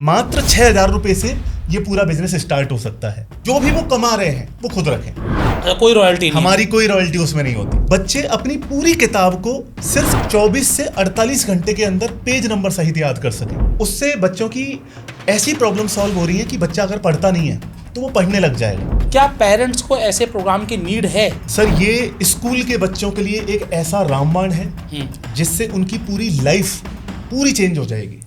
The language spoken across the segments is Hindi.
मात्र 6,000 रुपए से ये पूरा बिजनेस स्टार्ट हो सकता है। जो भी वो कमा रहे हैं वो खुद रखें, कोई रॉयल्टी नहीं, हमारी कोई रॉयल्टी उसमें नहीं होती। बच्चे अपनी पूरी किताब को सिर्फ 24 से 48 घंटे के अंदर पेज नंबर सहित याद कर सकें। उससे बच्चों की ऐसी प्रॉब्लम सॉल्व हो रही है कि बच्चा अगर पढ़ता नहीं है तो वो पढ़ने लग जाएगा। क्या पेरेंट्स को ऐसे प्रोग्राम की नीड है? सर, ये स्कूल के बच्चों के लिए एक ऐसा रामबाण है जिससे उनकी पूरी लाइफ पूरी चेंज हो जाएगी।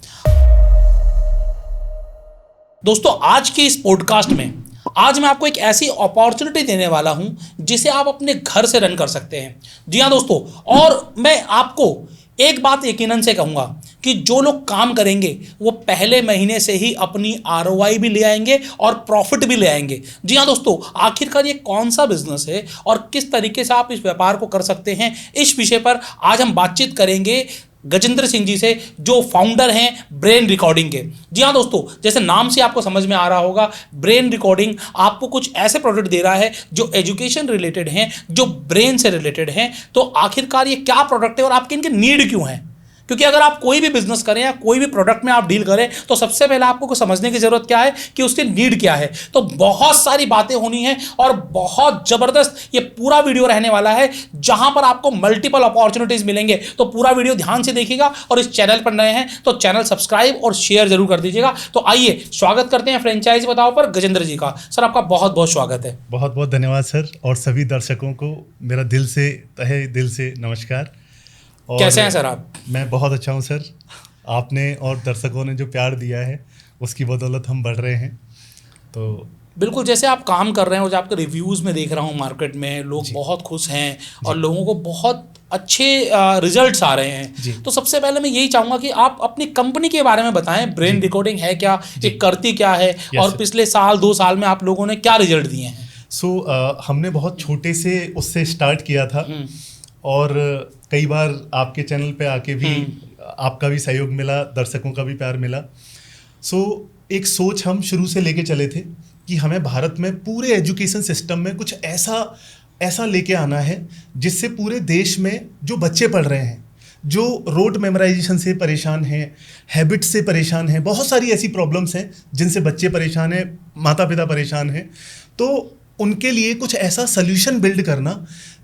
दोस्तों, आज के इस पॉडकास्ट में आज मैं आपको एक ऐसी अपॉर्चुनिटी देने वाला हूं जिसे आप अपने घर से रन कर सकते हैं। जी हाँ दोस्तों, और मैं आपको एक बात यकीनन से कहूंगा कि जो लोग काम करेंगे वो पहले महीने से ही अपनी ROI भी ले आएंगे और प्रॉफिट भी ले आएंगे। जी हाँ दोस्तों, आखिरकार ये कौन सा बिजनेस है और किस तरीके से आप इस व्यापार को कर सकते हैं, इस विषय पर आज हम बातचीत करेंगे गजेंद्र सिंह जी से, जो फाउंडर हैं ब्रेन रिकॉर्डिंग के। जी हाँ दोस्तों, जैसे नाम से आपको समझ में आ रहा होगा, ब्रेन रिकॉर्डिंग आपको कुछ ऐसे प्रोडक्ट दे रहा है जो एजुकेशन रिलेटेड हैं, जो ब्रेन से रिलेटेड हैं। तो आखिरकार ये क्या प्रोडक्ट है और आपके इनके नीड क्यों हैं? क्योंकि अगर आप कोई भी बिजनेस करें या कोई भी प्रोडक्ट में आप डील करें तो सबसे पहले आपको कुछ समझने की जरूरत क्या है कि उसकी नीड क्या है। तो बहुत सारी बातें होनी है और बहुत जबरदस्त ये पूरा वीडियो रहने वाला है जहां पर आपको मल्टीपल अपॉर्चुनिटीज मिलेंगे। तो पूरा वीडियो ध्यान से देखिएगा और इस चैनल पर नए हैं तो चैनल सब्सक्राइब और शेयर जरूर कर दीजिएगा। तो आइए स्वागत करते हैं फ्रेंचाइज बताओ पर गजेंद्र जी का। सर, आपका बहुत बहुत स्वागत है। बहुत बहुत धन्यवाद सर, और सभी दर्शकों को मेरा दिल से तहे दिल से नमस्कार। कैसे हैं सर आप? मैं बहुत अच्छा हूं सर। आपने और दर्शकों ने जो प्यार दिया है उसकी बदौलत हम बढ़ रहे हैं। तो बिल्कुल, जैसे आप काम कर रहे हैं और जो आपके रिव्यूज़ में देख रहा हूँ मार्केट में लोग बहुत खुश हैं और लोगों को बहुत अच्छे रिजल्ट्स आ रहे हैं। तो सबसे पहले मैं यही चाहूँगा कि आप अपनी कंपनी के बारे में बताएं। ब्रेन रिकॉर्डिंग है क्या, ये करती क्या है और पिछले साल 2 साल में आप लोगों ने क्या रिजल्ट दिए हैं? हमने बहुत छोटे से उससे स्टार्ट किया था और कई बार आपके चैनल पे आके भी आपका भी सहयोग मिला, दर्शकों का भी प्यार मिला। एक सोच हम शुरू से लेके चले थे कि हमें भारत में पूरे एजुकेशन सिस्टम में कुछ ऐसा लेके आना है जिससे पूरे देश में जो बच्चे पढ़ रहे हैं, जो रोड मेमोराइजेशन से परेशान हैं, हैबिट से परेशान हैं, बहुत सारी ऐसी प्रॉब्लम्स हैं जिनसे बच्चे परेशान हैं, माता पिता परेशान हैं, तो उनके लिए कुछ ऐसा सोल्यूशन बिल्ड करना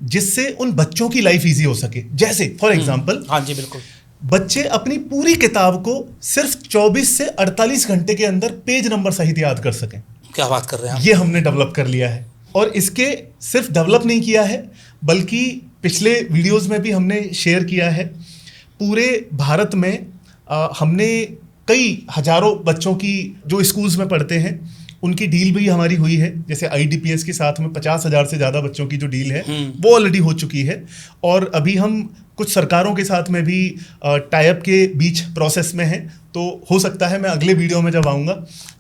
जिससे उन बच्चों की लाइफ इजी हो सके। जैसे फॉर एग्जांपल, हाँ जी बिल्कुल, बच्चे अपनी पूरी किताब को सिर्फ 24 से 48 घंटे के अंदर पेज नंबर सहित याद कर सकें। क्या बात कर रहे हैं? ये हमने डेवलप कर लिया है और इसके सिर्फ डेवलप नहीं किया है बल्कि पिछले वीडियोस में भी हमने शेयर किया है। पूरे भारत में हमने कई हजारों बच्चों की जो स्कूल्स में पढ़ते हैं उनकी डील भी हमारी हुई है। जैसे IDPS के साथ में 50,000 से ज़्यादा बच्चों की जो डील है वो ऑलरेडी हो चुकी है और अभी हम कुछ सरकारों के साथ में भी टाई अप के बीच प्रोसेस में हैं। तो हो सकता है मैं अगले वीडियो में जब आऊँगा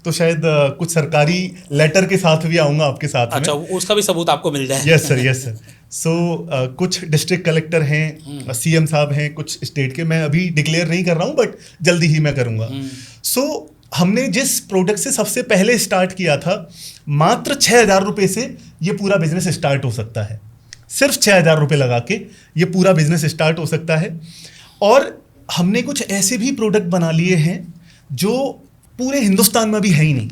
तो शायद कुछ सरकारी लेटर के साथ भी आऊँगा आपके साथ में। अच्छा, उसका भी सबूत आपको मिल जाए। Yes sir. कुछ डिस्ट्रिक्ट कलेक्टर हैं, CM साहब हैं कुछ स्टेट के, मैं अभी डिक्लेयर नहीं कर रहा हूँ बट जल्दी ही मैं करूँगा। हमने जिस प्रोडक्ट से सबसे पहले स्टार्ट किया था, मात्र 6,000 रुपये से ये पूरा बिजनेस स्टार्ट हो सकता है। सिर्फ 6,000 रुपये लगा के ये पूरा बिजनेस स्टार्ट हो सकता है। और हमने कुछ ऐसे भी प्रोडक्ट बना लिए हैं जो पूरे हिंदुस्तान में भी है ही नहीं।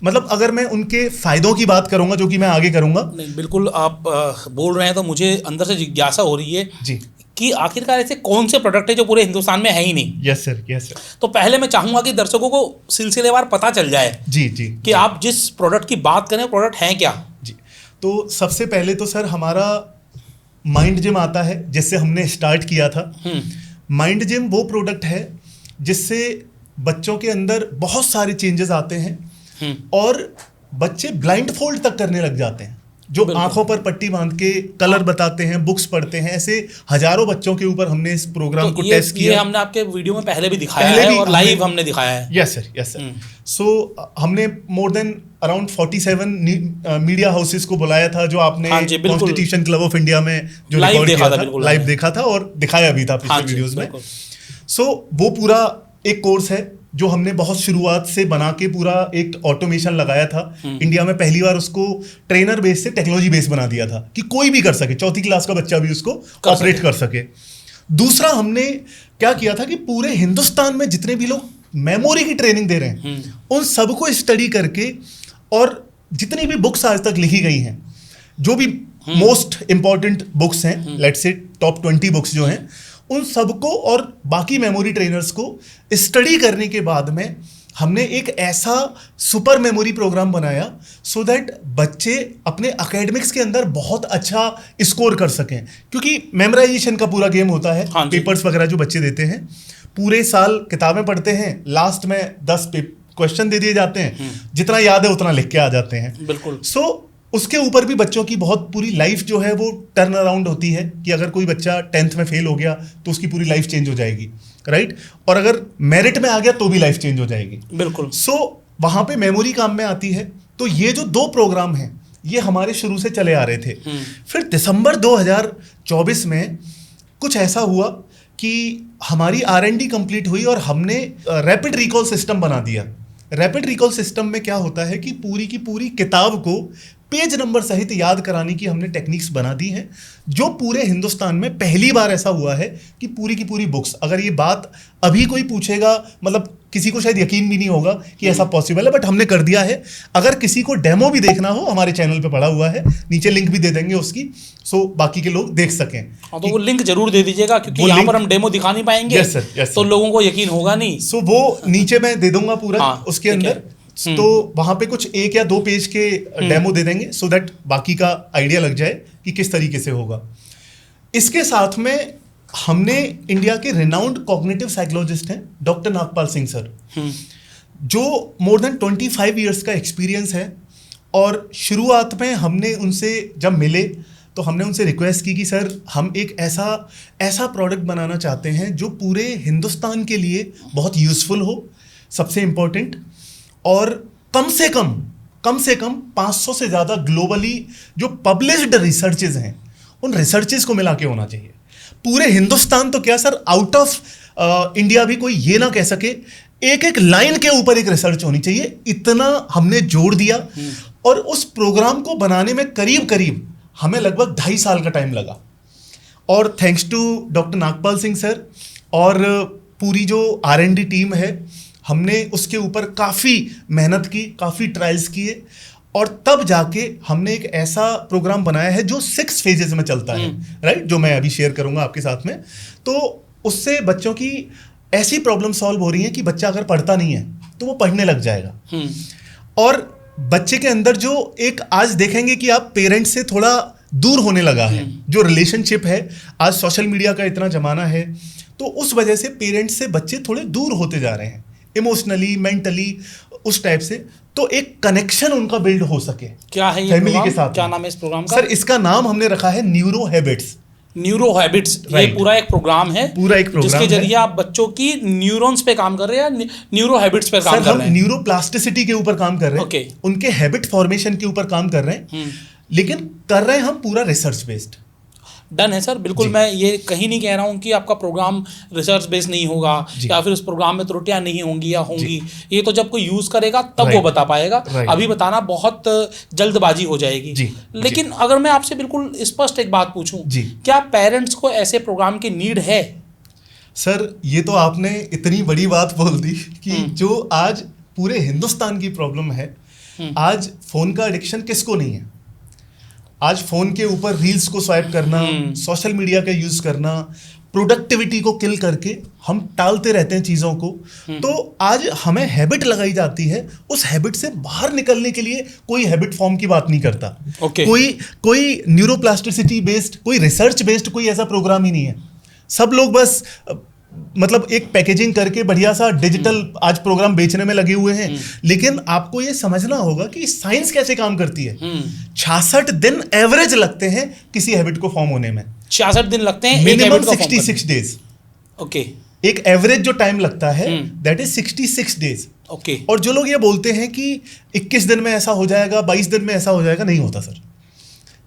मतलब अगर मैं उनके फायदों की बात करूंगा जो कि मैं आगे करूंगा। नहीं, बिल्कुल आप बोल रहे हैं तो मुझे अंदर से जिज्ञासा हो रही है जी कि आखिरकार ऐसे कौन से प्रोडक्ट है जो पूरे हिंदुस्तान में है ही नहीं। Yes sir. तो पहले मैं चाहूंगा कि दर्शकों को सिलसिलेवार पता चल जाए जी कि आप जिस प्रोडक्ट की बात करें प्रोडक्ट है क्या। जी, तो सबसे पहले तो सर हमारा माइंड जिम आता है जिससे हमने स्टार्ट किया था। माइंड जिम वो प्रोडक्ट है जिससे बच्चों के अंदर बहुत सारे चेंजेस आते हैं और बच्चे ब्लाइंड फोल्ड तक करने लग जाते हैं। जो आंखों पर पट्टी बांध के कलर बताते हैं, बुक्स पढ़ते हैं, ऐसे हजारों बच्चों के ऊपर हमने इस प्रोग्राम को टेस्ट किया। ये हमने आपके वीडियो में पहले भी दिखाया है और लाइव हमने दिखाया है। Yes sir. हमने more than around 47 media houses को बुलाया था जो आपने कॉन्स्टिट्यूशन क्लब ऑफ इंडिया में जो रिकॉर्ड किया था, लाइव देखा था और दिखाया भी था पिछले वीडियोस में। वो पूरा एक कोर्स है जो हमने बहुत शुरुआत से बना के पूरा एक ऑटोमेशन लगाया था। इंडिया में पहली बार उसको ट्रेनर बेस से टेक्नोलॉजी बेस बना दिया था कि कोई भी कर सके, 4th क्लास का बच्चा भी उसको ऑपरेट कर सके। दूसरा हमने क्या किया था कि पूरे हिंदुस्तान में जितने भी लोग मेमोरी की ट्रेनिंग दे रहे हैं, उन सबको स्टडी करके और जितनी भी बुक्स आज तक लिखी गई हैं, जो भी मोस्ट इंपॉर्टेंट बुक्स हैं, लेट्स से टॉप 20 बुक्स जो हैं, उन सबको और बाकी मेमोरी ट्रेनर्स को स्टडी करने के बाद में हमने एक ऐसा सुपर मेमोरी प्रोग्राम बनाया सो दैट बच्चे अपने एकेडमिक्स के अंदर बहुत अच्छा स्कोर कर सकें, क्योंकि मेमोराइजेशन का पूरा गेम होता है। हाँ, पेपर्स वगैरह जो बच्चे देते हैं, पूरे साल किताबें पढ़ते हैं, लास्ट में 10 क्वेश्चन दे दिए जाते हैं, जितना याद है उतना लिख के आ जाते हैं। बिल्कुल। सो उसके ऊपर भी बच्चों की बहुत पूरी लाइफ जो है वो टर्न अराउंड होती है कि अगर कोई बच्चा 10th में फेल हो गया तो उसकी पूरी लाइफ चेंज हो जाएगी, राइट? और अगर मेरिट में आ गया तो भी लाइफ चेंज हो जाएगी। बिल्कुल। सो वहां पे मेमोरी काम में आती है। तो ये जो 2 प्रोग्राम हैं ये हमारे शुरू से चले आ रहे थे। फिर दिसंबर 2024 में कुछ ऐसा हुआ कि हमारी R&D कंप्लीट हुई और हमने रैपिड रिकॉल सिस्टम बना दिया। रैपिड रिकॉल सिस्टम में क्या होता है कि पूरी की पूरी किताब को पेज नंबर सहित याद कराने की हमने टेक्निक्स बना दी हैं, जो पूरे हिंदुस्तान में पहली बार ऐसा हुआ है कि पूरी की पूरी बुक्स, अगर ये बात अभी कोई पूछेगा, मतलब किसी को शायद यकीन भी नहीं होगा कि ऐसा पॉसिबल है, बट हमने कर दिया है। अगर किसी को डेमो भी देखना हो, हमारे चैनल पे पड़ा हुआ है, नीचे लिंक भी दे देंगे उसकी, सो बाकी के लोग देख सकें। हाँ, तो वो लिंक जरूर दे दीजिएगा, क्योंकि यहाँ पर हम डेमो दिखा नहीं पाएंगे। यस सर, यस तो सर। लोगों को यकीन होगा नहीं। सो वो नीचे मैं दे दूंगा पूरा। हाँ, उसके ठीक है। अंदर तो वहां पे कुछ 1 या 2 पेज के डेमो दे देंगे सो दैट बाकी का आइडिया लग जाए कि किस तरीके से होगा। इसके साथ में हमने इंडिया के रिनाउंड कॉग्निटिव साइकोलॉजिस्ट हैं डॉक्टर नागपाल सिंह सर, जो मोर देन 25 इयर्स का एक्सपीरियंस है। और शुरुआत में हमने उनसे जब मिले तो हमने उनसे रिक्वेस्ट की कि सर हम एक ऐसा प्रोडक्ट बनाना चाहते हैं जो पूरे हिंदुस्तान के लिए बहुत यूज़फुल हो, सबसे इम्पोर्टेंट, और कम से कम 500 से ज़्यादा ग्लोबली जो पब्लिश्ड रिसर्चेज हैं उन रिसर्चेज को मिला के होना चाहिए। पूरे हिंदुस्तान तो क्या सर, आउट ऑफ इंडिया भी कोई ये ना कह सके एक लाइन के ऊपर एक रिसर्च होनी चाहिए, इतना हमने जोड़ दिया। और उस प्रोग्राम को बनाने में करीब हमें लगभग 2.5 साल का टाइम लगा। और thanks to doctor Nagpal Singh sir और पूरी जो R&D टीम है, हमने उसके ऊपर काफ़ी मेहनत की, काफ़ी ट्रायल्स किए, और तब जाके हमने एक ऐसा प्रोग्राम बनाया है जो 6 फेजेस में चलता है, राइट? जो मैं अभी शेयर करूंगा आपके साथ में। तो उससे बच्चों की ऐसी प्रॉब्लम सॉल्व हो रही है कि बच्चा अगर पढ़ता नहीं है तो वो पढ़ने लग जाएगा। और बच्चे के अंदर जो एक, आज देखेंगे कि आप पेरेंट्स से थोड़ा दूर होने लगा है, जो रिलेशनशिप है, आज सोशल मीडिया का इतना जमाना है, तो उस वजह से पेरेंट्स से बच्चे थोड़े दूर होते जा रहे हैं, इमोशनली, मेंटली, उस टाइप से। तो एक कनेक्शन उनका बिल्ड हो सके। क्या है ये फैमिली प्रोग्राम? के साथ। क्या नाम है इस प्रोग्राम का? सर इसका नाम हमने रखा है न्यूरो हैबिट्स। न्यूरो हैबिट्स, ये Right. पूरा एक प्रोग्राम है, पूरा एक प्रोग्राम जिसके है। जरिए आप बच्चों की न्यूरॉन्स पे काम कर रहे हैं या न्यूरो हैबिट्स पे काम सर कर हम रहे हैं? न्यूरोप्लास्टिसिटी के ऊपर काम कर रहे हैं, Okay. उनके हैबिट फॉर्मेशन के ऊपर काम कर रहे हैं, लेकिन कर रहे हैं हम पूरा रिसर्च बेस्ड। डन है सर, बिल्कुल। मैं ये कहीं नहीं कह रहा हूँ कि आपका प्रोग्राम रिसर्च बेस्ड नहीं होगा या फिर उस प्रोग्राम में त्रुटियां नहीं होंगी या होंगी, ये तो जब कोई यूज़ करेगा तब वो Right. बता पाएगा। Right. अभी बताना बहुत जल्दबाजी हो जाएगी। जी, लेकिन अगर मैं आपसे बिल्कुल स्पष्ट एक बात पूछूं, जी। क्या पेरेंट्स को ऐसे प्रोग्राम की नीड है? सर ये तो आपने इतनी बड़ी बात बोल दी कि जो आज पूरे हिंदुस्तान की प्रॉब्लम है, आज फोन का एडिक्शन किसको नहीं है? आज फोन के ऊपर रील्स को स्वाइप करना, सोशल मीडिया का यूज करना, प्रोडक्टिविटी को किल करके हम टालते रहते हैं चीज़ों को। तो आज हमें हैबिट लगाई जाती है, उस हैबिट से बाहर निकलने के लिए कोई हैबिट फॉर्म की बात नहीं करता। Okay. कोई न्यूरोप्लास्टिसिटी बेस्ड, कोई रिसर्च बेस्ड कोई ऐसा प्रोग्राम ही नहीं है। सब लोग बस मतलब एक पैकेजिंग करके बढ़िया सा डिजिटल आज प्रोग्राम बेचने में लगे हुए हैं। लेकिन आपको ये समझना होगा कि साइंस कैसे काम करती है। 66 दिन एवरेज लगते हैं किसी हैबिट को फॉर्म होने में। 66 दिन लगते हैं मिनिमम 66 डेज। ओके, एक एवरेज जो टाइम लगता है दैट इज 66 डेज। ओके। और जो लोग ये बोलते हैं कि 21 दिन में ऐसा हो जाएगा, 22 दिन में ऐसा हो जाएगा, नहीं होता सर।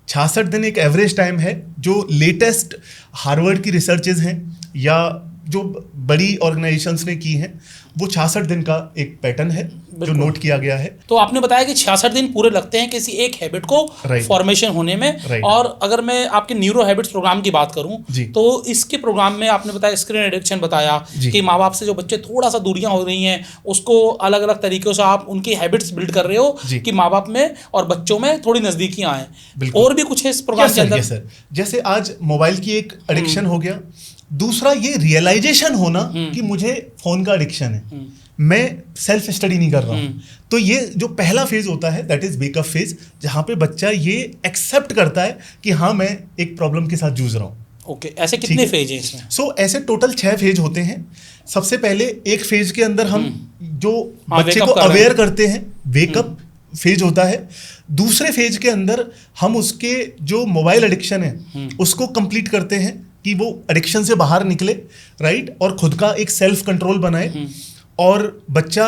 66 दिन एक एवरेज टाइम है। जो लेटेस्ट हार्वर्ड की रिसर्चेज हैं या जो बड़ी ऑर्गेनाइजेशंस ने की हैं, वो 66 दिन का एक पैटर्न है जो नोट किया गया है। तो आपने बताया कि 66 दिन पूरे लगते हैं किसी एक हैबिट को फॉर्मेशन होने में। और अगर मैं आपके न्यूरो हैबिट्स प्रोग्राम की बात करूं तो इसके प्रोग्राम में आपने बताया स्क्रीन एडिक्शन बताया कि माँ बाप से जो बच्चे थोड़ा सा दूरियां हो रही हैं उसको अलग अलग तरीकों से आप उनकी हैबिट्स बिल्ड कर रहे हो कि माँ बाप में और बच्चों में थोड़ी नजदीकियां आए। और भी कुछ है इस प्रोग्राम के अंदर? सर, जैसे आज मोबाइल की एक एडिक्शन हो गया, दूसरा ये रियलाइजेशन होना कि मुझे फोन का एडिक्शन है, मैं सेल्फ स्टडी नहीं कर रहा हूं। तो ये जो पहला फेज होता है दैट इज वेकअप फेज, जहां पे बच्चा ये एक्सेप्ट करता है कि हाँ मैं एक प्रॉब्लम के साथ जूझ रहा हूं। ओके, ऐसे कितने फेज हैं इसमें? ऐसे टोटल 6 फेज होते हैं। सबसे पहले एक फेज के अंदर हम जो बच्चे को अवेयर करते हैं, वेकअप फेज होता है। दूसरे फेज के अंदर हम उसके जो मोबाइल एडिक्शन है उसको कंप्लीट करते हैं कि वो एडिक्शन से बाहर निकले, राइट, और खुद का एक सेल्फ कंट्रोल बनाए और बच्चा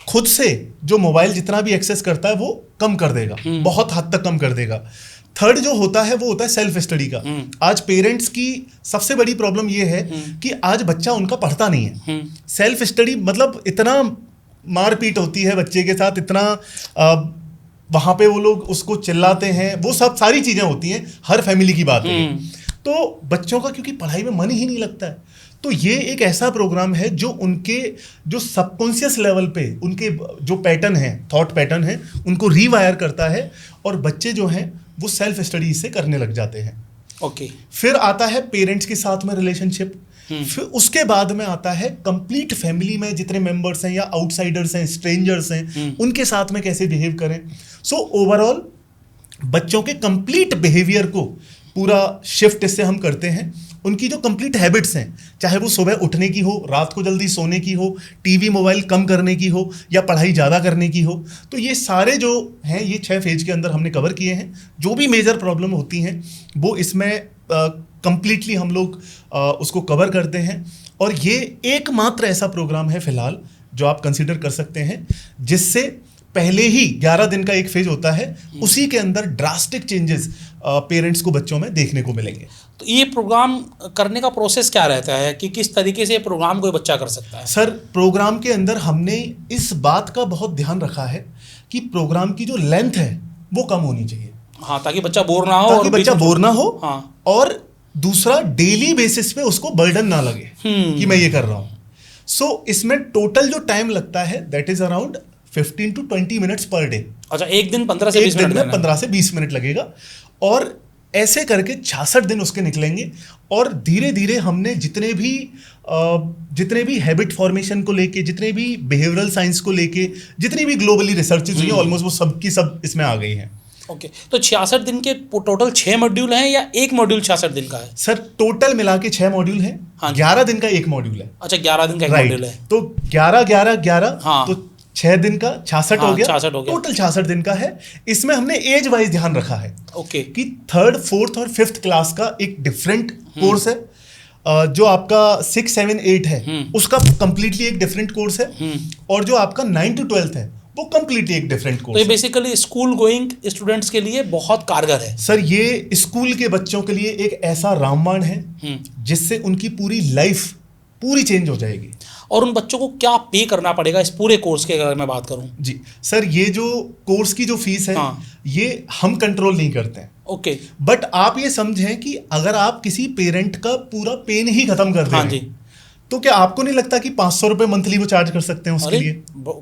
खुद से जो मोबाइल जितना भी एक्सेस करता है वो कम कर देगा, बहुत हद तक कम कर देगा। थर्ड जो होता है वो होता है सेल्फ स्टडी का। आज पेरेंट्स की सबसे बड़ी प्रॉब्लम ये है कि आज बच्चा उनका पढ़ता नहीं है। सेल्फ स्टडी मतलब इतना मारपीट होती है बच्चे के साथ, इतना वहां पे वो लोग उसको चिल्लाते हैं, वो सब सारी चीजें होती हैं, हर फैमिली की बात है। तो बच्चों का क्योंकि पढ़ाई में मन ही नहीं लगता है, तो ये एक ऐसा प्रोग्राम है जो उनके जो सबकॉन्शियस लेवल पे उनके जो पैटर्न है, थॉट पैटर्न है, उनको रीवायर करता है और बच्चे जो हैं वो सेल्फ स्टडी से करने लग जाते हैं। ओके। फिर आता है पेरेंट्स के साथ में रिलेशनशिप। फिर उसके बाद में आता है कंप्लीट फैमिली में जितने मेंबर्स हैं या आउटसाइडर्स हैं, स्ट्रेंजर्स हैं, उनके साथ में कैसे बिहेव करें। सो ओवरऑल बच्चों के कंप्लीट बिहेवियर को पूरा शिफ्ट इससे हम करते हैं। उनकी जो कंप्लीट हैबिट्स हैं, चाहे वो सुबह उठने की हो, रात को जल्दी सोने की हो, टीवी मोबाइल कम करने की हो या पढ़ाई ज़्यादा करने की हो, तो ये सारे जो हैं ये 6 फेज के अंदर हमने कवर किए हैं। जो भी मेजर प्रॉब्लम होती हैं वो इसमें कंप्लीटली हम लोग उसको कवर करते हैं। और ये एकमात्र ऐसा प्रोग्राम है फिलहाल जो आप कंसिडर कर सकते हैं जिससे पहले ही 11 दिन का एक फेज होता है, उसी के अंदर ड्रास्टिक चेंजेस पेरेंट्स को बच्चों में देखने को मिलेंगे। तो ये प्रोग्राम करने का प्रोसेस क्या रहता है कि किस तरीके से प्रोग्राम कोई बच्चा कर सकता है? सर, प्रोग्राम के अंदर हमने इस बात का बहुत ध्यान रखा है कि प्रोग्राम की जो लेंथ है वो कम होनी चाहिए। हाँ, ताकि बच्चा बोर ना हो। ताकि बच्चा बोर ना हो। हाँ। और दूसरा डेली बेसिस पे उसको बर्डन ना लगे कि मैं ये कर रहा हूँ। सो इसमें टोटल जो टाइम लगता है that is around 15 to 20 minutes per day. अच्छा, एक दिन 15 से 20 मिनट में 15 से 20 मिनट लगेगा और ऐसे करके 66 दिन उसके निकलेंगे। और धीरे धीरे हमने जितने भी हैबिट फॉर्मेशन को लेके, जितने भी बिहेवियरल साइंस को लेके, जितनी भी ग्लोबली रिसर्चेज हुई है, ऑलमोस्ट वो सब की सब इसमें आ गई हैं। ओके। तो 66 दिन के टोटल 6 मॉड्यूल हैं या एक मॉड्यूल 66 दिन का है? सर, टोटल मिला के 6 मॉड्यूल हैं। हाँ, 11 दिन का एक मॉड्यूल है। अच्छा, 11 दिन का एक मॉड्यूल है। तो 11 हाँ। तो 6 दिन का 66 हो गया। 66 हो गया। टोटल 66 दिन का है। इसमें हमने एज वाइज ध्यान रखा है। ओके। कि 3rd, 4th और 5th क्लास का एक डिफरेंट कोर्स है। जो आपका 6, 7, 8 है उसका कंप्लीटली एक डिफरेंट कोर्स है। और जो आपका 9 to 12th है वो कंप्लीटली एक डिफरेंट कोर्स। तो ये बेसिकली स्कूल गोइंग स्टूडेंट्स के लिए बहुत कारगर है। सर, ये स्कूल के बच्चों के लिए एक ऐसा रामबाण है जिससे उनकी पूरी लाइफ पूरी चेंज हो जाएगी। और उन बच्चों को क्या पे करना पड़ेगा इस पूरे कोर्स के, अगर मैं बात करूं? जी सर, ये जो कोर्स की जो फीस है, हाँ, ये हम कंट्रोल नहीं करते हैं। ओके। बट आप ये समझें कि अगर आप किसी पेरेंट का पूरा पेन ही खत्म कर दें, हाँ जी, तो क्या आपको नहीं लगता कि 500 रुपए मंथली वो चार्ज कर सकते हैं उसके लिए?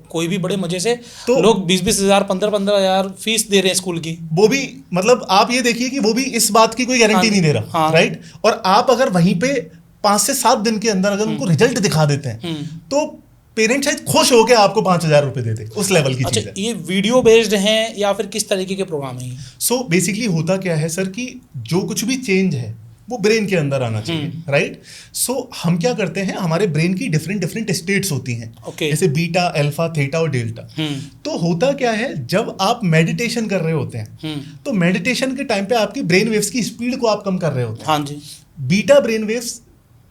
कोई भी बड़े मजे से तो लोग 20-20 हज़ार 15-15 हज़ार फीस दे रहे हैं स्कूल की। वो भी मतलब आप ये देखिए कि वो भी इस बात की कोई गारंटी नहीं दे रहा। हाँ, राइट। और आप अगर वहीं पे 5 से 7 दिन के अंदर अगर उनको रिजल्ट दिखा देते हैं तो पेरेंट्स शायद खुश होकर आपको 5,000 रुपए दे दे, उस लेवल की चीज है। ये वीडियो बेस्ड हैं या फिर किस तरीके के प्रोग्राम है? सो बेसिकली होता क्या है सर कि जो कुछ भी चेंज है वो ब्रेन के अंदर आना चाहिए, राइट। सो हम क्या करते हैं, हमारे ब्रेन की डिफरेंट स्टेट्स होती हैं, जैसे बीटा, अल्फा, थीटा और डेल्टा। तो होता क्या है, जब आप मेडिटेशन कर रहे होते हैं तो मेडिटेशन के टाइम पे आपकी ब्रेन वेव्स की स्पीड को आप कम कर रहे होते हैं। हाँ जी। बीटा ब्रेन वेव्स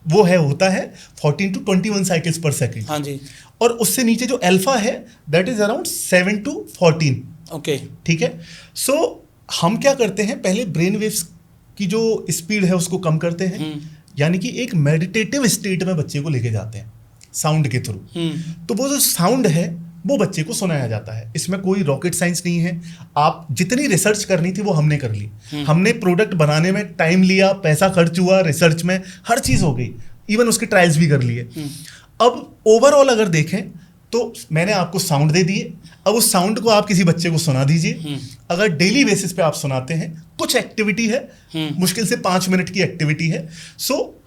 वो होता है 14 to 21 साइकिल्स पर सेकेंड। हाँ जी। और उससे नीचे जो अल्फा है that is around 7 to 14। Okay, ठीक है। सो हम क्या करते हैं, पहले ब्रेन वेव्स की जो स्पीड है उसको कम करते हैं, यानी कि एक मेडिटेटिव स्टेट में बच्चे को लेके जाते हैं साउंड के थ्रू। तो वो जो साउंड है वो बच्चे को सुनाया जाता है। इसमें कोई रॉकेट साइंस नहीं है। आप जितनी रिसर्च करनी थी वो हमने कर ली। हमने प्रोडक्ट बनाने में टाइम लिया, पैसा खर्च हुआ, रिसर्च में हर चीज़ हो गई, इवन उसके ट्रायल्स भी कर लिए। अब ओवरऑल अगर देखें तो मैंने आपको साउंड दे दिए, अब उस साउंड को आप किसी बच्चे को सुना दीजिए। अगर डेली बेसिस पे आप सुनाते हैं, कुछ एक्टिविटी है, मुश्किल से 5 मिनट की एक्टिविटी है,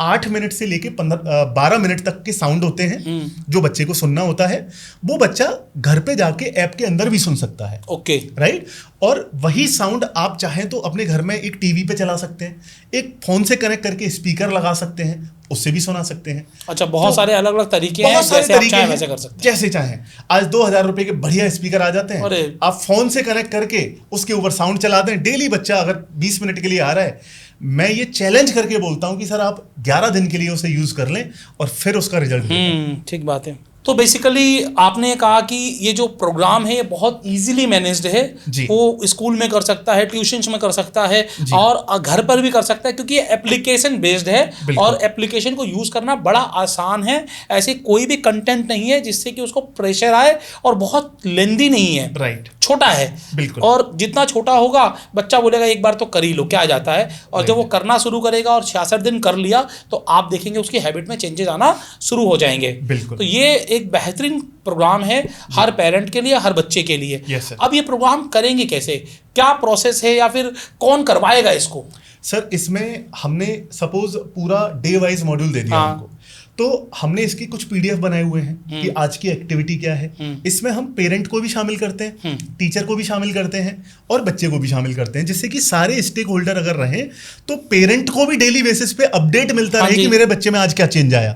8 मिनट से लेके 12 मिनट तक के साउंड होते हैं जो बच्चे को सुनना होता है। वो बच्चा घर पे जाके ऐप के अंदर भी सुन सकता है। Okay, right. और वही साउंड आप चाहें तो अपने घर में एक टीवी पे चला सकते हैं, एक फोन से कनेक्ट करके स्पीकर लगा सकते हैं, उससे भी सुना सकते हैं। अच्छा, बहुत सारे अलग अलग तरीके हैं, जैसे आप चाहें वैसे कर सकते हैं। जैसे चाहें। आज 2000 रुपए के बढ़िया स्पीकर आ जाते हैं, आप फोन से कनेक्ट करके उसके ऊपर साउंड चला दें। डेली बच्चा अगर 20 मिनट के लिए आ रहा है, मैं ये चैलेंज करके बोलता हूं कि सर आप 11 दिन के लिए उसे यूज कर लें और फिर उसका रिजल्ट। ठीक बात है। तो बेसिकली आपने कहा कि ये जो प्रोग्राम है ये बहुत इजीली मैनेज्ड है। वो स्कूल में कर सकता है, ट्यूशन्स में कर सकता है और घर पर भी कर सकता है, क्योंकि ये एप्लीकेशन बेस्ड है और एप्लीकेशन को यूज़ करना बड़ा आसान है। ऐसे कोई भी कंटेंट नहीं है जिससे कि उसको प्रेशर आए और बहुत लेंदी नहीं है। राइट, छोटा है बिल्कुल। और जितना छोटा होगा बच्चा बोलेगा एक बार तो कर ही लो, क्या जाता है। और जब वो करना शुरू करेगा और 66 दिन कर लिया तो आप देखेंगे उसकी हैबिट में चेंजेस आना शुरू हो जाएंगे। बिल्कुल। तो ये एक बेहतरीन प्रोग्राम है हर पेरेंट के लिए, हर बच्चे के लिए। अब ये प्रोग्राम करेंगे कैसे, क्या प्रोसेस है, या फिर कौन करवाएगा इसको? सर इसमें हमने सपोज पूरा डे वाइज मॉड्यूल दे दिया हमको, तो हमने इसकी कुछ पीडीएफ बनाए हुए हैं कि आज की एक्टिविटी क्या है। इसमें हम पेरेंट को भी शामिल करते हैं, टीचर को भी शामिल करते हैं और बच्चे को भी शामिल करते हैं, जिससे कि सारे स्टेक होल्डर अगर रहें तो पेरेंट को भी डेली बेसिस पे अपडेट मिलता रहे कि मेरे बच्चे में आज क्या चेंज आया,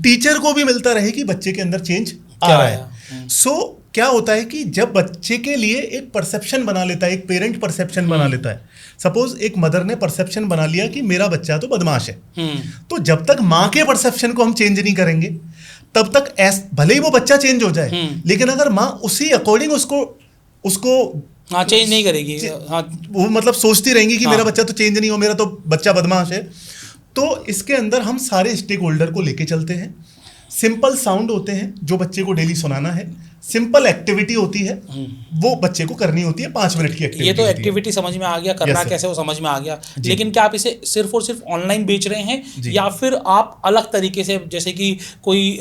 टीचर को भी मिलता रहे कि बच्चे के अंदर चेंज आ रहा है। सो क्या होता है कि जब बच्चे के लिए एक परसेप्शन बना लेता है, एक पेरेंट परसेप्शन बना लेता है, सपोज एक मदर ने परसेप्शन बना लिया कि मेरा बच्चा तो बदमाश है, तो जब तक माँ के परसेप्शन को हम चेंज नहीं करेंगे तब तक भले ही वो बच्चा चेंज हो जाए, लेकिन अगर माँ उसी अकॉर्डिंग उसको चेंज नहीं करेगी, वो मतलब सोचती रहेंगी कि मेरा बच्चा तो चेंज नहीं हो, मेरा तो बच्चा बदमाश है। तो इसके अंदर हम सारे स्टेक होल्डर को लेके चलते हैं। सिंपल साउंड होते हैं जो बच्चे को डेली सुनाना है, सिंपल एक्टिविटी होती है वो बच्चे को करनी होती है, 5 मिनट की एक्टिविटी। ये तो एक्टिविटी समझ में आ गया, करना कैसे वो समझ में आ गया, लेकिन क्या आप इसे सिर्फ और सिर्फ ऑनलाइन बेच रहे हैं या फिर आप अलग तरीके से, जैसे कि कोई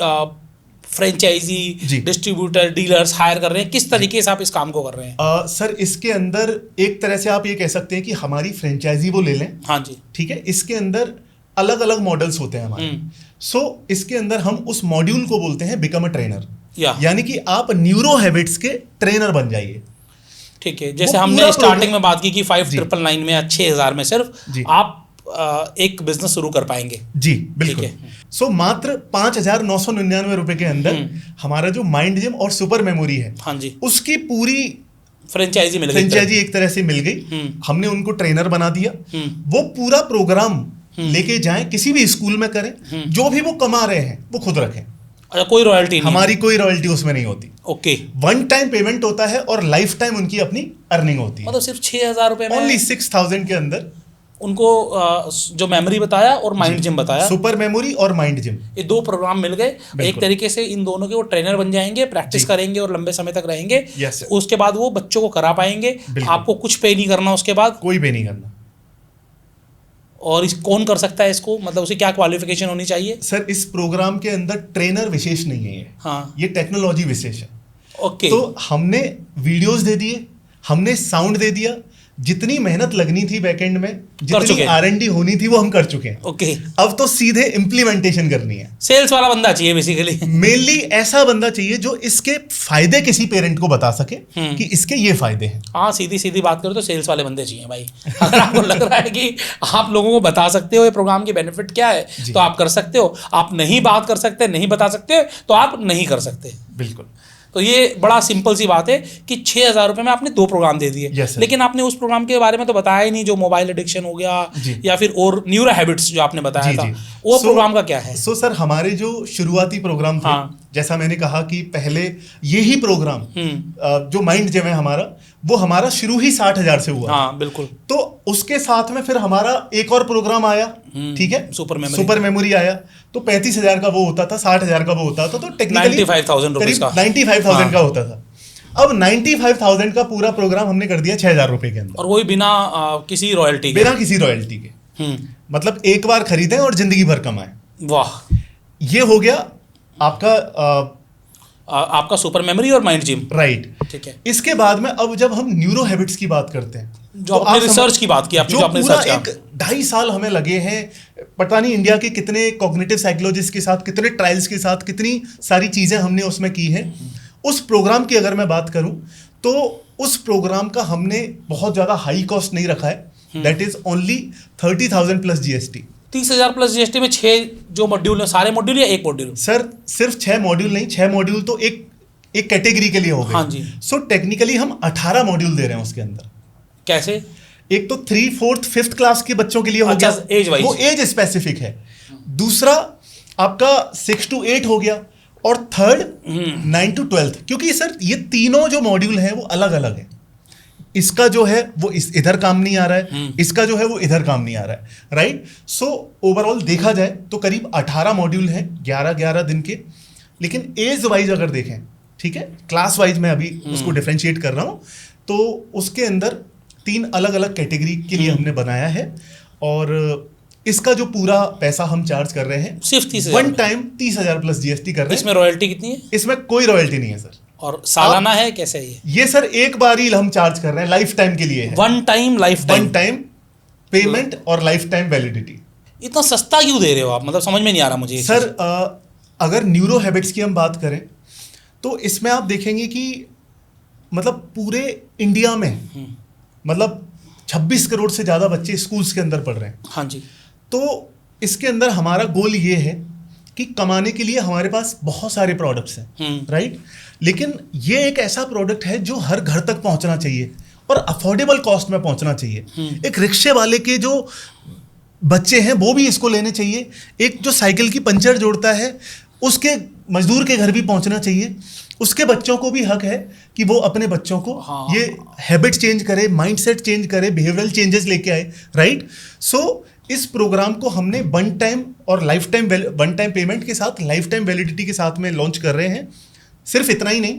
फ्रेंचाइजी, डिस्ट्रीब्यूटर, डीलर्स हायर कर रहे हैं, किस तरीके से आप इस काम को कर रहे हैं? सर इसके अंदर एक तरह से आप ये कह सकते हैं कि हमारी फ्रेंचाइजी वो ले लें। हाँ जी, ठीक है। इसके अंदर अलग अलग मॉडल्स होते हैं हमारे। सो इसके अंदर हम उस मॉड्यूल को बोलते हैं बिकम अ ट्रेनर, यानी कि आप न्यूरो हैबिट्स के ट्रेनर बन जाइए। ठीक है, जैसे हमने स्टार्टिंग में बात की कि 5999 में या 6000 में सिर्फ आप एक बिजनेस शुरू कर पाएंगे। जी बिल्कुल। सो मात्र 5999 रुपए के अंदर हमारा जो माइंड जिम और सुपर मेमोरी है, हाँ जी, उसकी पूरी फ्रेंचाइजी मिल गई। फ्रेंचाइजी एक तरह से मिल गई। हमने उनको ट्रेनर बना दिया। वो पूरा प्रोग्राम लेके जाएं, किसी भी स्कूल में करें, जो भी वो कमा रहे हैं वो खुद रखें। अच्छा, कोई रॉयल्टी नहीं? हमारी कोई रॉयल्टी उसमें नहीं होती। ओके। वन टाइम पेमेंट होता है और लाइफ टाइम उनकी अपनी अर्निंग होती है। मतलब सिर्फ 6000 रुपए में ओनली 6000 के अंदर उनको जो मेमोरी बताया और माइंड जिम बताया, सुपर मेमोरी और माइंड जिम, ये 2 प्रोग्राम मिल गए। एक तरीके से इन दोनों के वो ट्रेनर बन जाएंगे, प्रैक्टिस करेंगे और लंबे समय तक रहेंगे। उसके बाद वो बच्चों को करा पाएंगे। आपको कुछ पे नहीं करना, उसके बाद कोई पे नहीं करना। और कौन कर सकता है इसको, मतलब उसे क्या क्वालिफिकेशन होनी चाहिए? सर इस प्रोग्राम के अंदर ट्रेनर विशेष नहीं है ये। हाँ, ये टेक्नोलॉजी विशेष है। ओके। तो हमने वीडियोस दे दिए, हमने साउंड दे दिया, जितनी मेहनत लगनी थी बैकएंड में, जितनी R&D होनी थी वो हम कर चुके हैं। ओके। अब तो सीधे इम्प्लीमेंटेशन करनी है। सेल्स वाला बंदा चाहिए बेसिकली। मेनली ऐसा बंदा चाहिए जो इसके फायदे किसी पेरेंट को बता सके कि इसके ये फायदे हैं। हाँ, सीधी सीधी बात करो तो सेल्स वाले बंदे चाहिए भाई। अगर आपको लग रहा है कि आप लोगों को बता सकते हो ये प्रोग्राम की बेनिफिट क्या है तो आप कर सकते हो। आप नहीं बात कर सकते, नहीं बता सकते तो आप नहीं कर सकते। बिल्कुल। तो ये बड़ा सिंपल सी बात है कि 6000 रुपए में आपने 2 प्रोग्राम दे दिए। लेकिन आपने उस प्रोग्राम के बारे में तो बताया ही नहीं, जो मोबाइल एडिक्शन हो गया या फिर और न्यूरो हैबिट्स जो आपने बताया था, वो प्रोग्राम का क्या है? सो सर हमारे जो शुरुआती प्रोग्राम थे, जैसा मैंने कहा कि पहले यही प्रोग्राम जो माइंड जिम है हमारा, वो हमारा शुरू ही 60,000 से हुआ। हाँ बिल्कुल। तो उसके साथ में फिर हमारा एक और प्रोग्राम आया, ठीक है, सुपर मेमोरी आया, तो 35,000 का वो होता था, 60,000 का वो होता था, तो टेक्निकली 95,000 का होता था। अब 95,000 का पूरा प्रोग्राम हमने कर दिया 6,000 रुपए के अंदर, और वो भी बिना किसी रॉयल्टी के। बिना किसी रॉयल्टी के। मतलब एक बार खरीदें और जिंदगी भर कमाएं। वाह, ये हो गया आपका सुपर मेमोरी और माइंड जिम, राइट। ठीक है। इसके बाद में अब जब हम न्यूरो हैबिट्स की बात करते हैं, जो आपने रिसर्च की बात की, आपने जो आपने रिसर्च किया, 2.5 साल हमें लगे हैं, पता नहीं इंडिया के कितने कॉग्निटिव साइकोलॉजिस्ट के साथ, कितने ट्रायल्स के साथ, कितनी सारी चीजें हमने उसमें की हैं। उस प्रोग्राम की अगर मैं बात करूं तो उस प्रोग्राम का हमने बहुत ज्यादा हाई कॉस्ट नहीं रखा है, that is only 30,000 plus GST. 30,000 plus GST में 6 जो मॉड्यूल है, सारे मॉड्यूल या एक मॉड्यूल? सर सिर्फ 6 मॉड्यूल नहीं, 6 मॉड्यूल तो एक कैटेगरी के लिए हो गए। हाँ जी। सो टेक्निकली हम 18 मॉड्यूल दे रहे हैं उसके अंदर। कैसे? एक तो 3, 4, 5th क्लास के बच्चों के लिए हो अच्छा, गया, एज वाइज, वो एज स्पेसिफिक है। दूसरा आपका 6 to 8 हो गया, और थर्ड 9 to 12, क्योंकि सर ये तीनों जो मॉड्यूल हैं वो अलग अलग हैं। इसका जो है वो इधर काम नहीं आ रहा है, इसका जो है वो इधर काम नहीं आ रहा है, राइट। सो ओवरऑल देखा जाए तो करीब 18 मॉड्यूल हैं 11-11 दिन के। लेकिन एज वाइज अगर देखें, ठीक है, क्लास वाइज मैं अभी उसको डिफरेंशिएट कर रहा हूं, तो उसके अंदर 3 अलग अलग कैटेगरी के लिए हमने बनाया है। और इसका जो पूरा पैसा हम चार्ज कर रहे हैं सिर्फ 30,000 वन टाइम 30,000 प्लस जीएसटी कर रहे हैं। इसमें रॉयल्टी कितनी है? इसमें कोई रॉयल्टी नहीं है सर। और सालाना है कैसे है ये सर एक बार ही हम चार्ज कर रहे हैं, लाइफ टाइम के लिए है। वन टाइम पेमेंट और लाइफ टाइम वैलिडिटी। इतना सस्ता क्यों दे रहे हो आप? मतलब समझ में नहीं आ रहा मुझे सर। अगर न्यूरो हैबिट्स की हम बात करें तो इसमें आप देखेंगे कि मतलब पूरे इंडिया में मतलब 26 करोड़ से ज्यादा बच्चे स्कूल्स के अंदर पढ़ रहे हैं। हाँ जी। तो इसके अंदर हमारा गोल ये है कि कमाने के लिए हमारे पास बहुत सारे प्रोडक्ट्स हैं, राइट। लेकिन ये एक ऐसा प्रोडक्ट है जो हर घर तक पहुंचना चाहिए और अफोर्डेबल कॉस्ट में पहुंचना चाहिए। एक रिक्शे वाले के जो बच्चे हैं वो भी इसको लेने चाहिए, एक जो साइकिल की पंचर जोड़ता है उसके मजदूर के घर भी पहुंचना चाहिए। उसके बच्चों को भी हक है कि वो अपने बच्चों को ये हैबिट चेंज करे, माइंडसेट चेंज करे, बिहेवियरल चेंजेस लेके आए, राइट। सो इस प्रोग्राम को हमने वन टाइम और लाइफ टाइम पेमेंट के साथ, लाइफ टाइम वैलिडिटी के साथ में लॉन्च कर रहे हैं। सिर्फ इतना ही नहीं,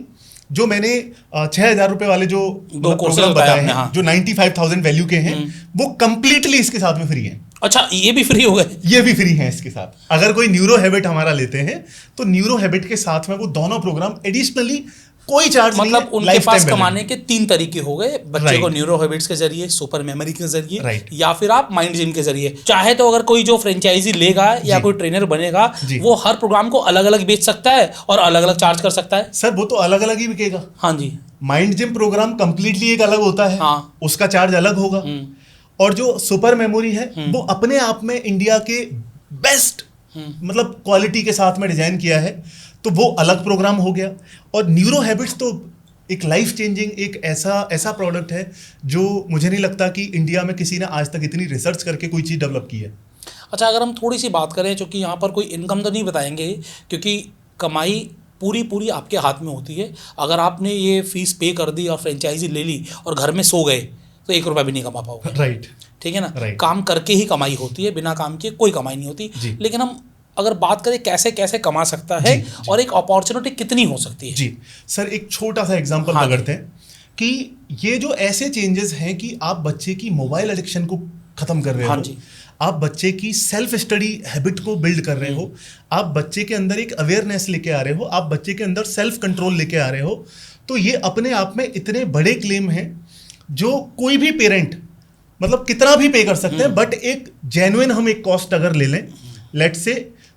जो मैंने 6,000 रुपए वाले जो 2 कोर्सेज बताए हैं, जो 95,000 वैल्यू के हैं, वो कंप्लीटली इसके साथ में फ्री हैं। अच्छा, ये भी फ्री हो गए? ये भी फ्री हैं इसके साथ। अगर कोई न्यूरो हैबिट हमारा लेते हैं तो न्यूरो हैबिट के साथ में वो दोनों प्रोग्राम एडिशनली कोई चार्ज नहीं है। मतलब उनके पास कमाने के 3 तरीके हो गए, बच्चे को न्यूरो हैबिट्स के जरिए, सुपर मेमोरी के जरिए, या फिर आप माइंड जिम के जरिए। चाहे तो अगर कोई जो फ्रेंचाइजी लेगा या कोई ट्रेनर बनेगा, वो हर प्रोग्राम को अलग अलग बेच सकता है और अलग अलग चार्ज कर सकता है। सर वो तो अलग अलग ही बिकेगा। हाँ जी। माइंड जिम प्रोग्राम कंप्लीटली एक अलग होता है, हाँ, उसका चार्ज अलग होगा। और जो सुपर मेमोरी है वो अपने आप में इंडिया के बेस्ट मतलब क्वालिटी के साथ में डिजाइन किया है, तो वो अलग प्रोग्राम हो गया। और न्यूरो हैबिट्स तो एक लाइफ चेंजिंग, एक ऐसा प्रोडक्ट है जो मुझे नहीं लगता कि इंडिया में किसी ने आज तक इतनी रिसर्च करके कोई चीज़ डेवलप की है। अच्छा, अगर हम थोड़ी सी बात करें, चूँकि यहाँ पर कोई इनकम तो नहीं बताएंगे क्योंकि कमाई पूरी आपके हाथ में होती है। अगर आपने ये फीस पे कर दी और फ्रेंचाइजी ले ली और घर में सो गए तो 1 रुपया भी नहीं कमा पाओगे, राइट। ठीक है ना। काम करके ही कमाई होती है, बिना काम के कोई कमाई नहीं होती। लेकिन हम अगर बात करें कैसे कैसे कमा सकता है और एक अपॉर्चुनिटी कितनी हो सकती है। जी सर, एक छोटा सा एग्जांपल पकड़ते हैं कि ये जो ऐसे चेंजेस हैं कि आप बच्चे की मोबाइल एडिक्शन को खत्म कर रहे हो, आप बच्चे की सेल्फ स्टडी हैबिट को बिल्ड कर रहे हो, आप बच्चे के अंदर एक अवेयरनेस लेके आ रहे हो, आप बच्चे के अंदर सेल्फ कंट्रोल लेके आ रहे हो, तो ये अपने आप में इतने बड़े क्लेम हैं जो कोई भी पेरेंट मतलब कितना भी पे कर सकते हैं। बट एक जेन्युइन हम एक कॉस्ट अगर ले लें, लेट से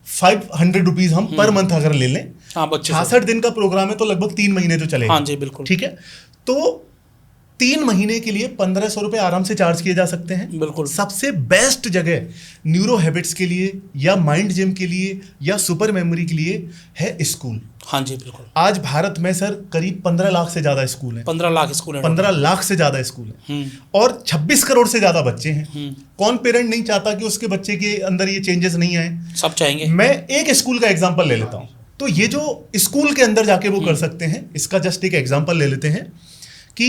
500 रुपीज हम पर मंथ अगर ले लें, 66 दिन का प्रोग्राम है तो लगभग 3 महीने तो चलेगा। हाँ जी, बिल्कुल ठीक है। तो 3 महीने के लिए 1,500 रुपए आराम से चार्ज किए जा सकते हैं। बिल्कुल। सबसे बेस्ट जगह न्यूरो हैबिट्स के लिए या माइंड जिम के लिए या सुपर मेमोरी के लिए है स्कूल। हाँ जी, बिल्कुल। आज भारत में सर करीब 15 लाख से ज्यादा स्कूल हैं। 15 लाख स्कूल हैं। 15 लाख से ज्यादा स्कूल हैं और 26 करोड़ से ज्यादा बच्चे हैं। कौन पेरेंट नहीं चाहता कि उसके बच्चे के अंदर ये चेंजेस नहीं आए? सब चाहेंगे। मैं एक स्कूल का एग्जांपल ले लेता हूँ, तो ये जो स्कूल के अंदर जाके वो कर सकते हैं, इसका जस्ट एक एग्जांपल ले लेते हैं कि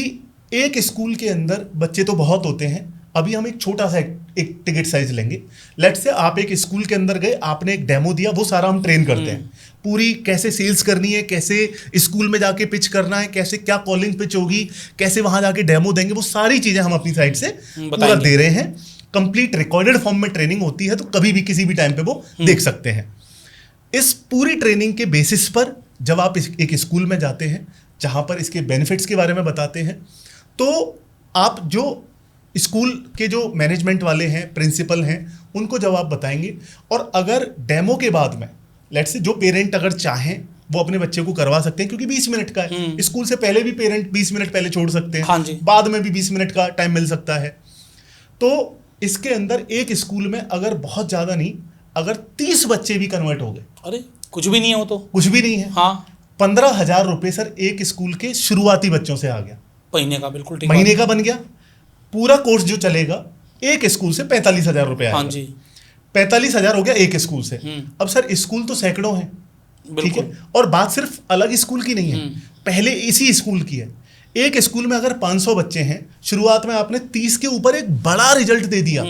एक स्कूल के अंदर बच्चे तो बहुत होते हैं। अभी हम एक छोटा सा एक टिकट साइज लेंगे। लेट्स से आप एक स्कूल के अंदर गए, आपने एक डेमो दिया, वो सारा हम ट्रेन करते हैं। पूरी कैसे सेल्स करनी है, कैसे स्कूल में जाके पिच करना है, कैसे क्या कॉलिंग पिच होगी, कैसे वहां जाके डेमो देंगे, वो सारी चीजें हम अपनी साइड से पूरा दे रहे हैं। कंप्लीट रिकॉर्डेड फॉर्म में ट्रेनिंग होती है, तो कभी भी किसी भी टाइम पे वो देख सकते हैं। इस पूरी ट्रेनिंग के बेसिस पर जब आप एक स्कूल में जाते हैं जहां पर इसके बेनिफिट्स के बारे में बताते हैं, तो आप जो स्कूल के जो मैनेजमेंट वाले हैं, प्रिंसिपल हैं, उनको जब आप बताएंगे, और अगर डेमो के बाद में लेट्स से जो पेरेंट अगर चाहें वो अपने बच्चे को करवा सकते हैं, क्योंकि 20 मिनट का है। स्कूल से पहले भी पेरेंट 20 मिनट पहले छोड़ सकते हैं, हाँ जी। बाद में भी 20 मिनट का टाइम मिल सकता है। तो इसके अंदर एक स्कूल में अगर बहुत ज़्यादा नहीं, अगर 30 बच्चे भी कन्वर्ट हो गए, अरे कुछ भी नहीं है वो तो, कुछ भी नहीं है। हाँ 15,000 रुपये सर एक स्कूल के शुरुआती बच्चों से आ गया, महीने का, बिल्कुल ठीक, महीने का बन गया। पूरा कोर्स जो चलेगा एक स्कूल से 45,000 रुपये आएगा। हाँ जी, 45,000 हो गया एक स्कूल से। अब सर स्कूल तो सैकड़ों हैं, ठीक है, और बात सिर्फ अलग स्कूल की नहीं है, पहले इसी स्कूल की है। एक स्कूल में अगर 500 बच्चे हैं, शुरुआत में आपने 30 के ऊपर एक बड़ा रिजल्ट दे दिया,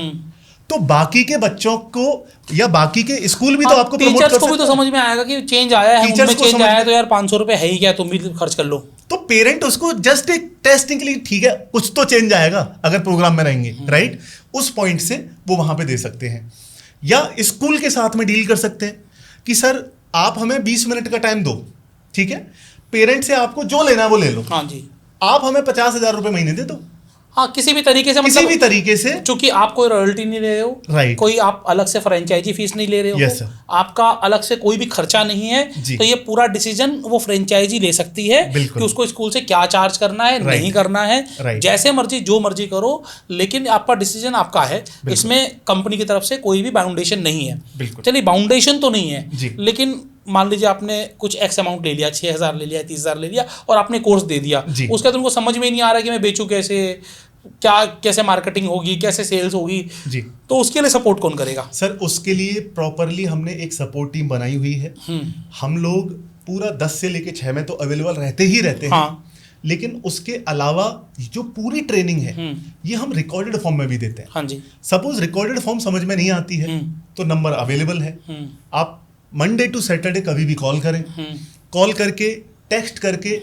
तो बाकी के बच्चों को या बाकी के स्कूल भी तो आपको प्रमोट कर टीचर्स को भी तो समझ में आएगा कि चेंज आया है, उनमें चेंज आया है, तो यार 500 रुपए है ही क्या, तुम भी खर्च कर लो। तो पेरेंट उसको जस्ट एक टेस्टिंग के लिए, ठीक है कुछ तो चेंज आएगा अगर प्रोग्राम में रहेंगे, राइट, उस पॉइंट से वो वहां पे दे सकते हैं। या स्कूल के साथ में डील कर सकते हैं कि सर आप हमें 20 मिनट का टाइम दो, ठीक है, पेरेंट से आपको जो लेना है वो ले लो, हाँ जी, आप हमें 50,000 रुपए महीने दे दो, हाँ किसी भी तरीके से, किसी भी तरीके से, क्योंकि आप कोई रॉयल्टी नहीं ले रहे हो, राइट, कोई आप अलग से फ्रेंचाइजी फीस नहीं ले रहे हो, यस सर, आपका अलग से कोई भी खर्चा नहीं है, तो ये पूरा डिसीजन वो फ्रेंचाइजी ले सकती है कि उसको स्कूल से क्या चार्ज करना है, नहीं करना है, जैसे मर्जी जो मर्जी करो, लेकिन आपका डिसीजन आपका है, इसमें कंपनी की तरफ से कोई भी बाउंडेशन नहीं है। चलिए बाउंडेशन तो नहीं है, लेकिन मान लीजिए आपने कुछ एक्स अमाउंट ले लिया, 6,000 ले लिया, 30,000 ले लिया, और आपने कोर्स दे दिया, उसके बाद उनको समझ में ही नहीं आ रहा कि मैं बेचूं कैसे, क्या कैसे मार्केटिंग होगी, कैसे सेल्स होगी जी, तो उसके लिए सपोर्ट कौन करेगा? सर उसके लिए प्रॉपरली हमने एक सपोर्ट टीम बनाई हुई है। हम लोग पूरा 10 से लेके 6 में तो अवेलेबल रहते ही रहते हैं, लेकिन उसके अलावा जो पूरी ट्रेनिंग है ये हम रिकॉर्डेड फॉर्म में भी देते हैं। हाँ जी, सपोज रिकॉर्डेड फॉर्म समझ में नहीं आती है तो नंबर अवेलेबल है, आप मंडे टू सैटरडे कभी भी कॉल करें, कॉल करके, टेक्स्ट करके,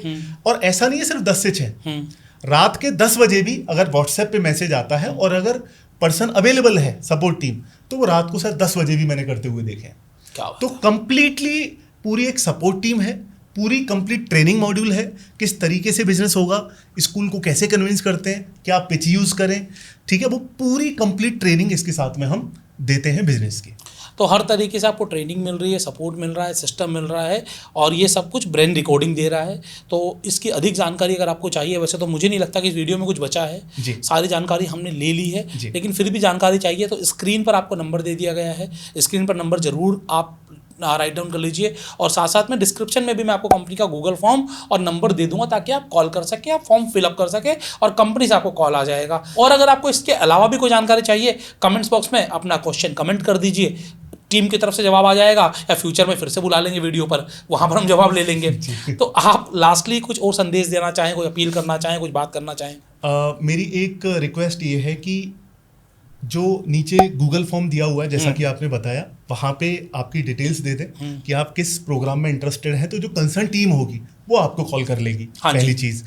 और ऐसा नहीं है सिर्फ 10 से 6, रात के 10 बजे भी अगर व्हाट्सएप पे मैसेज आता है और अगर पर्सन अवेलेबल है सपोर्ट टीम, तो वो रात को सर 10 बजे भी मैंने करते हुए देखे हैं। तो कंप्लीटली पूरी एक सपोर्ट टीम है, पूरी कंप्लीट ट्रेनिंग मॉड्यूल है, किस तरीके से बिजनेस होगा, स्कूल को कैसे कन्विंस करते हैं, क्या पिच यूज करें, ठीक है, वो पूरी कंप्लीट ट्रेनिंग इसके साथ में हम देते हैं बिजनेस की। तो हर तरीके से आपको ट्रेनिंग मिल रही है, सपोर्ट मिल रहा है, सिस्टम मिल रहा है, और ये सब कुछ ब्रेन रिकॉर्डिंग दे रहा है। तो इसकी अधिक जानकारी अगर आपको चाहिए, वैसे तो मुझे नहीं लगता कि इस वीडियो में कुछ बचा है, सारी जानकारी हमने ले ली है, लेकिन फिर भी जानकारी चाहिए तो स्क्रीन पर आपको नंबर दे दिया गया है, स्क्रीन पर नंबर जरूर आप राइट डाउन कर लीजिए, और साथ साथ में डिस्क्रिप्शन में भी मैं आपको कंपनी का गूगल फॉर्म और नंबर दे दूंगा, ताकि आप कॉल कर सके, आप फॉर्म फिलअप कर सके, और कंपनी से आपको कॉल आ जाएगा। और अगर आपको इसके अलावा भी कोई जानकारी चाहिए, कमेंट्स बॉक्स में अपना क्वेश्चन कमेंट कर दीजिए, टीम की तरफ से जवाब आ जाएगा, या फ्यूचर में फिर से बुला लेंगे वीडियो पर, वहाँ पर हम जवाब ले लेंगे। तो आप लास्टली कुछ और संदेश देना चाहें, कोई अपील करना चाहें, कुछ बात करना चाहें? मेरी एक रिक्वेस्ट ये है कि जो नीचे गूगल फॉर्म दिया हुआ है, जैसा कि आपने बताया, वहाँ पे आपकी डिटेल्स दे दें कि आप किस प्रोग्राम में इंटरेस्टेड हैं, तो जो कंसर्न टीम होगी वो आपको कॉल कर लेगी, पहली चीज़।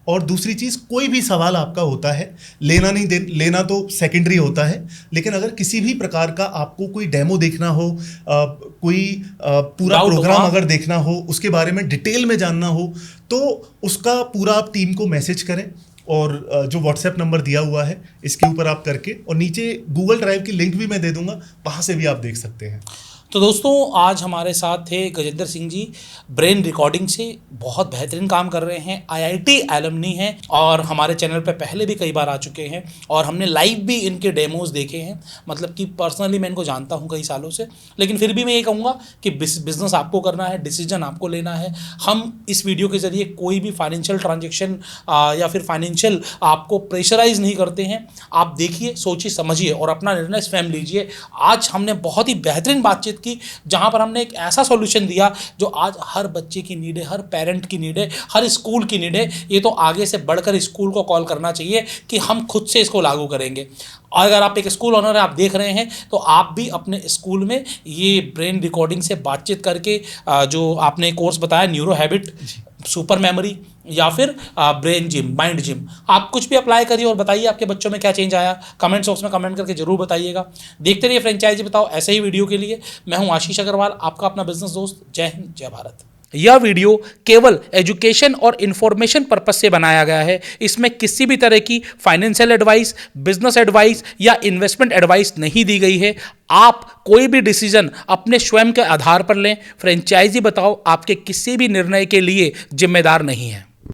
और दूसरी चीज़, कोई भी सवाल आपका होता है, लेना तो सेकेंडरी होता है, लेकिन अगर किसी भी प्रकार का आपको कोई डेमो देखना हो, कोई पूरा प्रोग्राम अगर देखना हो, उसके बारे में डिटेल में जानना हो, तो उसका पूरा आप टीम को मैसेज करें, और जो व्हाट्सएप नंबर दिया हुआ है इसके ऊपर आप करके, और नीचे गूगल ड्राइव की लिंक भी मैं दे दूंगा, वहाँ से भी आप देख सकते हैं। तो दोस्तों आज हमारे साथ थे गजेंद्र सिंह जी, ब्रेन रिकॉर्डिंग से बहुत बेहतरीन काम कर रहे हैं, IIT एलुमनी हैं, और हमारे चैनल पे पहले भी कई बार आ चुके हैं, और हमने लाइव भी इनके डेमोज देखे हैं, मतलब कि पर्सनली मैं इनको जानता हूं कई सालों से। लेकिन फिर भी मैं ये कहूँगा कि बिजनेस आपको करना है, डिसीजन आपको लेना है। हम इस वीडियो के ज़रिए कोई भी फाइनेंशियल ट्रांजेक्शन या फिर फाइनेंशियल आपको प्रेशराइज नहीं करते हैं। आप देखिए, सोचिए, समझिए और अपना निर्णय स्वयं लीजिए। आज हमने बहुत ही बेहतरीन बातचीत की, जहां पर हमने एक ऐसा सॉल्यूशन दिया जो आज हर बच्चे की नीड है, हर पेरेंट की नीड है, हर स्कूल की नीड है। ये तो आगे से बढ़कर स्कूल को कॉल करना चाहिए कि हम खुद से इसको लागू करेंगे। और अगर आप एक स्कूल ओनर है, आप देख रहे हैं, तो आप भी अपने स्कूल में ये ब्रेन रिकॉर्डिंग से बातचीत करके जो आपने कोर्स बताया न्यूरो हैबिट, सुपर मेमोरी या फिर ब्रेन जिम, माइंड जिम, आप कुछ भी अप्लाई करिए और बताइए आपके बच्चों में क्या चेंज आया। कमेंट बॉक्स में कमेंट करके जरूर बताइएगा। देखते रहिए फ्रेंचाइजी बताओ ऐसे ही वीडियो के लिए। मैं हूं आशीष अग्रवाल, आपका अपना बिजनेस दोस्त। जय हिंद, जय भारत। यह वीडियो केवल एजुकेशन और इन्फॉर्मेशन पर्पस से बनाया गया है। इसमें किसी भी तरह की फाइनेंशियल एडवाइस, बिजनेस एडवाइस या इन्वेस्टमेंट एडवाइस नहीं दी गई है। आप कोई भी डिसीजन अपने स्वयं के आधार पर लें। फ्रेंचाइजी बताओ आपके किसी भी निर्णय के लिए जिम्मेदार नहीं है।